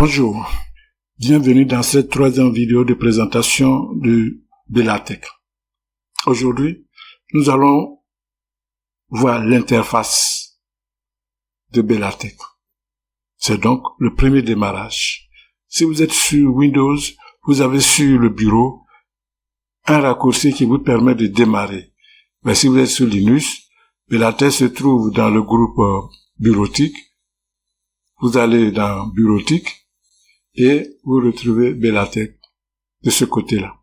Bonjour, bienvenue dans cette troisième vidéo de présentation de Bellatek. Aujourd'hui, nous allons voir l'interface de Bellatek. C'est donc le premier démarrage. Si vous êtes sur Windows, vous avez sur le bureau un raccourci qui vous permet de démarrer. Mais si vous êtes sur Linux, Bellatek se trouve dans le groupe bureautique. Vous allez dans bureautique et vous retrouvez Bellatek de ce côté-là.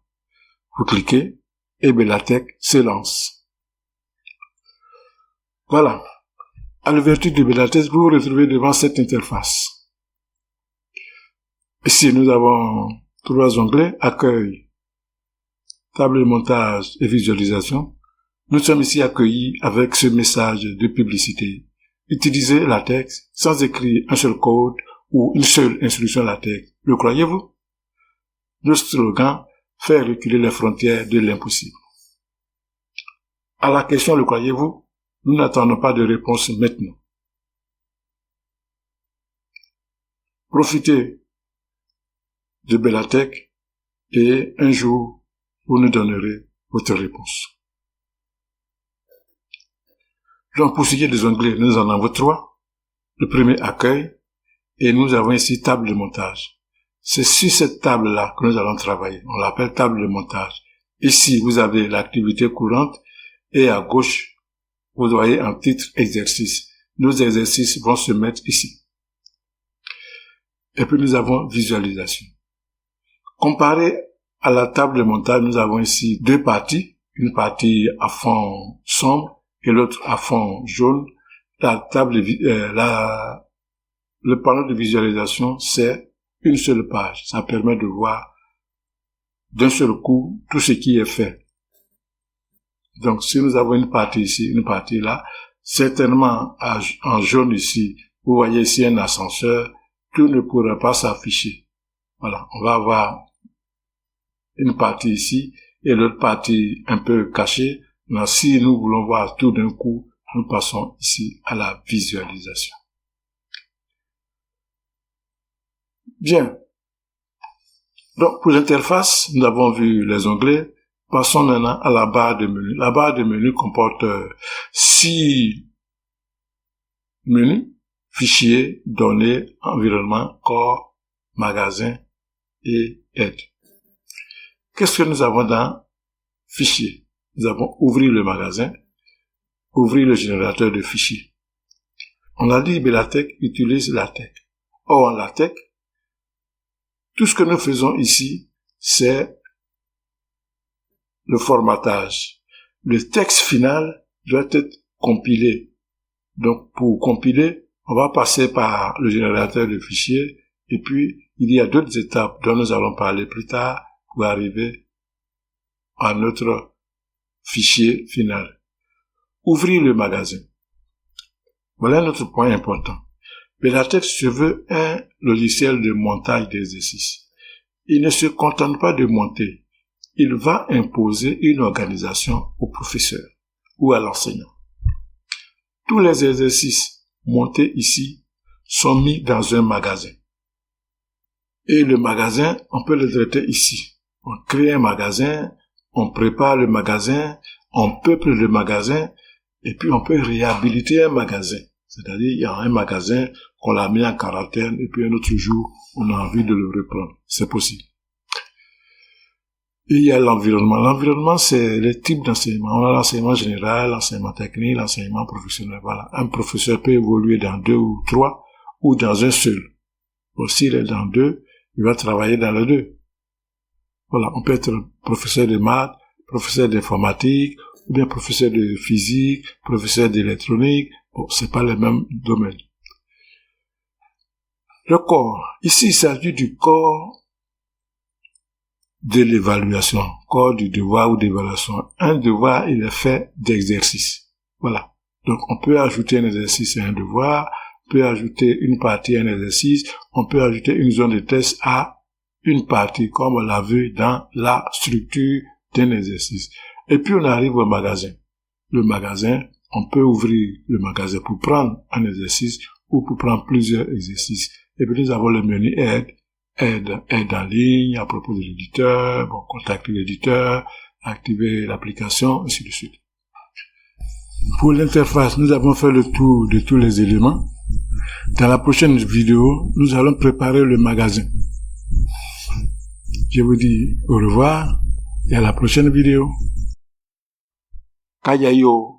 Vous cliquez et Bellatek se lance. Voilà. À l'ouverture de Bellatek, vous vous retrouvez devant cette interface. Ici, nous avons trois onglets, accueil, table de montage et visualisation. Nous sommes ici accueillis avec ce message de publicité. Utilisez LaTeX sans écrire un seul code ou une seule instruction LaTeX. Le croyez-vous? Le slogan fait reculer les frontières de l'impossible. À la question le croyez-vous, nous n'attendons pas de réponse maintenant. Profitez de Bellatek et un jour vous nous donnerez votre réponse. Donc, pour ce qui est des onglets, nous en avons trois. Le premier, accueil, et nous avons ici table de montage. C'est sur cette table-là que nous allons travailler. On l'appelle table de montage. Ici, vous avez l'activité courante, et à gauche, vous voyez un titre exercice. Nos exercices vont se mettre ici. Et puis, nous avons visualisation. Comparé à la table de montage, nous avons ici deux parties. Une partie à fond sombre, et l'autre à fond jaune. Le panneau de visualisation, c'est une seule page. Ça permet de voir d'un seul coup tout ce qui est fait. Donc, si nous avons une partie ici, une partie là, certainement en jaune ici, vous voyez ici un ascenseur, tout ne pourra pas s'afficher. Voilà, on va avoir une partie ici et l'autre partie un peu cachée. Mais si nous voulons voir tout d'un coup, nous passons ici à la visualisation. Bien. Donc, pour l'interface, nous avons vu les onglets. Passons maintenant à la barre de menu. La barre de menu comporte 6 menus: fichier, données, environnement, corps, magasin et aide. Qu'est-ce que nous avons dans fichier? Nous avons ouvrir le magasin, ouvrir le générateur de fichiers. On a dit Bellatek utilise LaTeX. Or, en LaTeX, tout ce que nous faisons ici, c'est le formatage. Le texte final doit être compilé. Donc, pour compiler, on va passer par le générateur de fichiers et puis il y a d'autres étapes dont nous allons parler plus tard pour arriver à notre fichier final. Ouvrir le magasin. Voilà notre point important. Bellatek se veut un logiciel de montage d'exercices. Il ne se contente pas de monter. Il va imposer une organisation au professeur ou à l'enseignant. Tous les exercices montés ici sont mis dans un magasin. Et le magasin, on peut le traiter ici. On crée un magasin, on prépare le magasin, on peuple le magasin, et puis on peut réhabiliter un magasin. C'est-à-dire, il y a un magasin qu'on l'a mis en quarantaine, et puis un autre jour, on a envie de le reprendre. C'est possible. Et il y a l'environnement. L'environnement, c'est les types d'enseignement. On a l'enseignement général, l'enseignement technique, l'enseignement professionnel. Voilà. Un professeur peut évoluer dans 2 ou 3, ou dans un seul. S'il est dans 2, il va travailler dans le 2. Voilà, on peut être professeur de maths, professeur d'informatique, ou bien professeur de physique, professeur d'électronique. Bon, c'est pas les mêmes domaines. Le corps. Ici, il s'agit du corps de l'évaluation, corps du devoir ou d'évaluation. Un devoir, il est fait d'exercice. Voilà. Donc, on peut ajouter un exercice à un devoir, on peut ajouter une partie à un exercice, on peut ajouter une zone de test à une partie, comme on l'a vu dans la structure d'un exercice. Et puis, on arrive au magasin. Le magasin, on peut ouvrir le magasin pour prendre un exercice ou pour prendre plusieurs exercices. Et puis nous avons le menu aide en ligne à propos de l'éditeur, contacter l'éditeur, activer l'application, ainsi de suite. Pour l'interface, nous avons fait le tour de tous les éléments. Dans la prochaine vidéo, nous allons préparer le magasin. Je vous dis au revoir et à la prochaine vidéo. Kayayo.